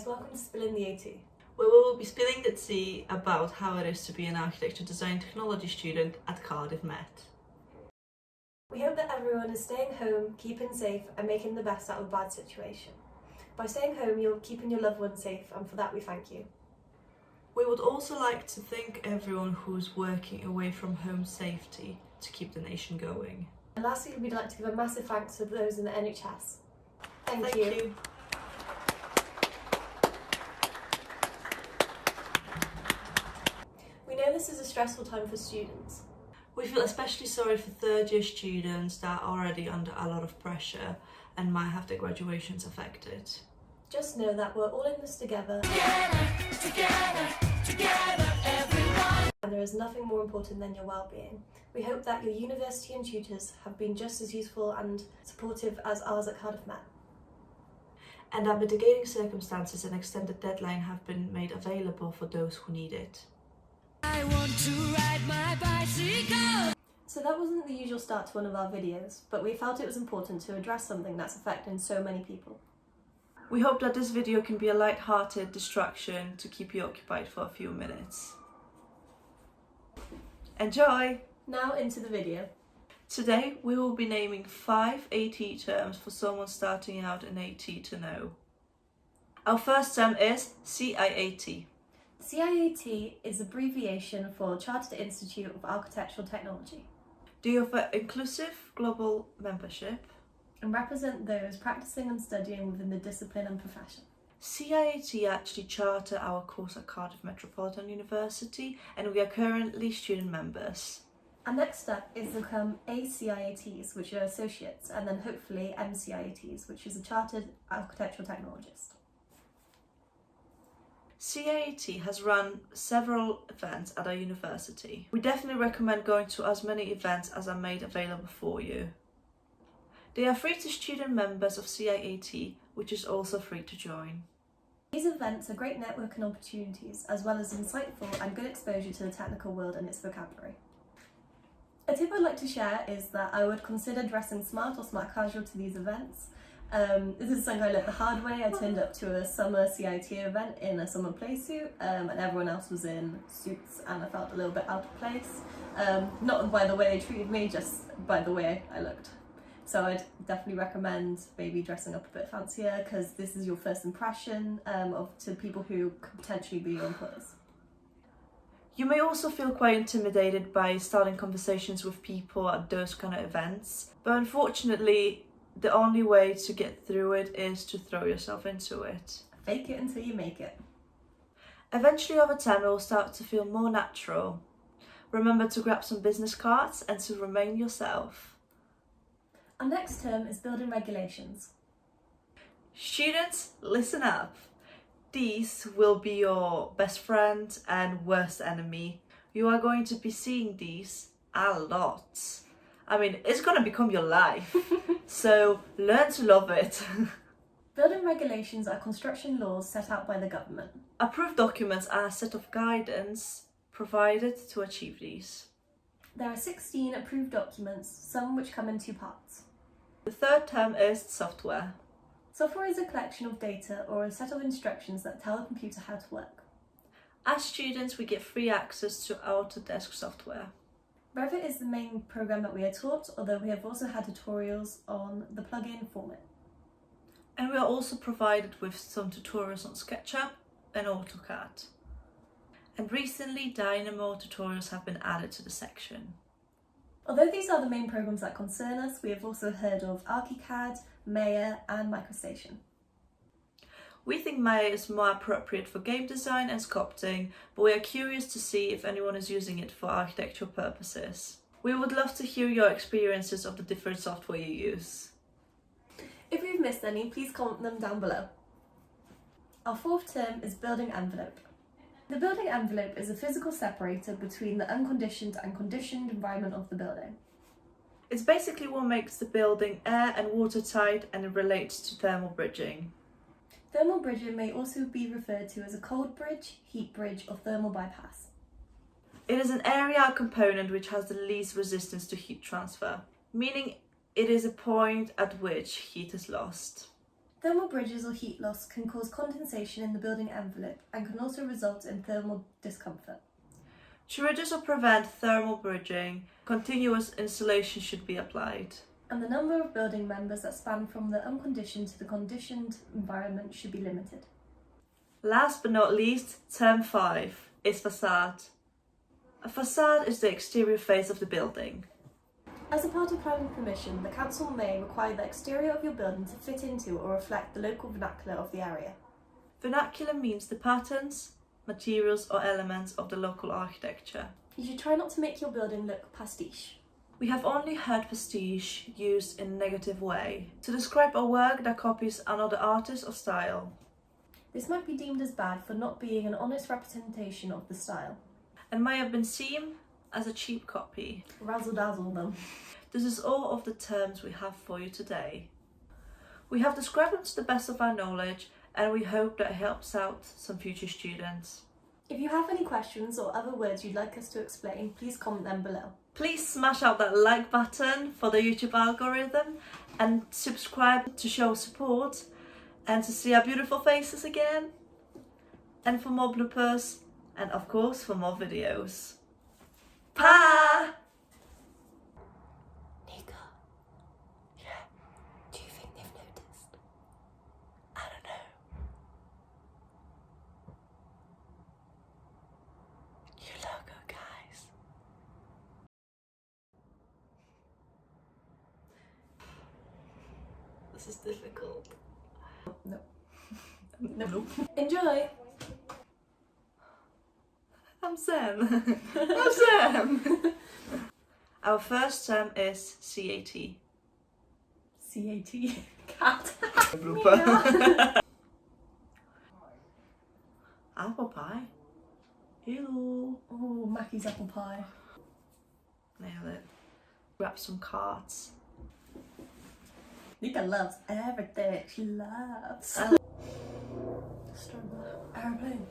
guys, welcome to Spilling the AT. Where we will be spilling the tea about how it is to be an architecture design technology student at Cardiff Met. We hope that everyone is staying home, keeping safe and making the best out of a bad situation. By staying home, you're keeping your loved ones safe, and for that we thank you. We would also like to thank everyone who is working away from home safety to keep the nation going. And lastly, we'd like to give a massive thanks to those in the NHS. Thank you. We know this is a stressful time for students. We feel especially sorry for third year students that are already under a lot of pressure and might have their graduations affected. Just know that we're all in this together. Together, everyone. And there is nothing more important than your well-being. We hope that your university and tutors have been just as useful and supportive as ours at Cardiff Met. And that mitigating circumstances and extended deadline have been made available for those who need it. I want to ride my bicycle. So that wasn't the usual start to one of our videos, but we felt it was important to address something that's affecting so many people. We hope that this video can be a light-hearted distraction to keep you occupied for a few minutes. Enjoy! Now into the video. Today we will be naming 5 AT terms for someone starting out in AT to know. Our first term is CIAT. CIAT is abbreviation for Chartered Institute of Architectural Technology. Do you offer inclusive global membership? And represent those practicing and studying within the discipline and profession. CIAT actually charter our course at Cardiff Metropolitan University, and we are currently student members. Our next step is to become ACIATs, which are associates, and then hopefully MCIATs, which is a Chartered Architectural Technologist. CIAT has run several events at our university. We definitely recommend going to as many events as are made available for you. They are free to student members of CIAT, which is also free to join. These events are great networking opportunities, as well as insightful and good exposure to the technical world and its vocabulary. A tip I'd like to share is that I would consider dressing smart or smart casual to these events. This is something I learned the hard way. I turned up to a summer CIT event in a summer play suit, and everyone else was in suits, and I felt a little bit out of place. Not by the way they treated me, just by the way I looked. So I'd definitely recommend maybe dressing up a bit fancier, because this is your first impression to people who could potentially be your employers. You may also feel quite intimidated by starting conversations with people at those kind of events, but unfortunately the only way to get through it is to throw yourself into it. Fake it until you make it. Eventually over time it will start to feel more natural. Remember to grab some business cards and to remain yourself. Our next term is building regulations. Students, listen up. These will be your best friend and worst enemy. You are going to be seeing these a lot. I mean, it's going to become your life. So learn to love it. Building regulations are construction laws set out by the government. Approved documents are a set of guidance provided to achieve these. There are 16 approved documents, some which come in 2 parts. The third term is software. Software is a collection of data or a set of instructions that tell a computer how to work. As students, we get free access to Autodesk software. Revit is the main program that we are taught, although we have also had tutorials on the plugin Format. And we are also provided with some tutorials on SketchUp and AutoCAD. And recently, Dynamo tutorials have been added to the section. Although these are the main programs that concern us, we have also heard of ArchiCAD, Maya and MicroStation. We think Maya is more appropriate for game design and sculpting, but we are curious to see if anyone is using it for architectural purposes. We would love to hear your experiences of the different software you use. If we've missed any, please comment them down below. Our fourth term is building envelope. The building envelope is a physical separator between the unconditioned and conditioned environment of the building. It's basically what makes the building air and watertight, and it relates to thermal bridging. Thermal bridging may also be referred to as a cold bridge, heat bridge or thermal bypass. It is an area component which has the least resistance to heat transfer, meaning it is a point at which heat is lost. Thermal bridges or heat loss can cause condensation in the building envelope and can also result in thermal discomfort. To reduce or prevent thermal bridging, continuous insulation should be applied. And the number of building members that span from the unconditioned to the conditioned environment should be limited. Last but not least, term 5 is facade. A facade is the exterior face of the building. As a part of planning permission, the council may require the exterior of your building to fit into or reflect the local vernacular of the area. Vernacular means the patterns, materials or elements of the local architecture. You should try not to make your building look pastiche. We have only heard pastiche used in a negative way, to describe a work that copies another artist or style. This might be deemed as bad for not being an honest representation of the style. And may have been seen as a cheap copy. Razzle dazzle them. This is all of the terms we have for you today. We have described them to the best of our knowledge and we hope that it helps out some future students. If you have any questions or other words you'd like us to explain, please comment them below. Please smash out that like button for the YouTube algorithm and subscribe to show support and to see our beautiful faces again. And for more bloopers and of course for more videos. Pa! Nika. Yeah. Do you think they've noticed? I don't know. You logo, guys. This is difficult. No. No. Enjoy! I'm Sam. I'm Sam. Our first term is CAT. CAT. Cat. Blooper. Apple pie. Ew. Oh, Mackie's apple pie. Nailed it. Grab some cards. Nika loves everything. She loves. Aeroplane.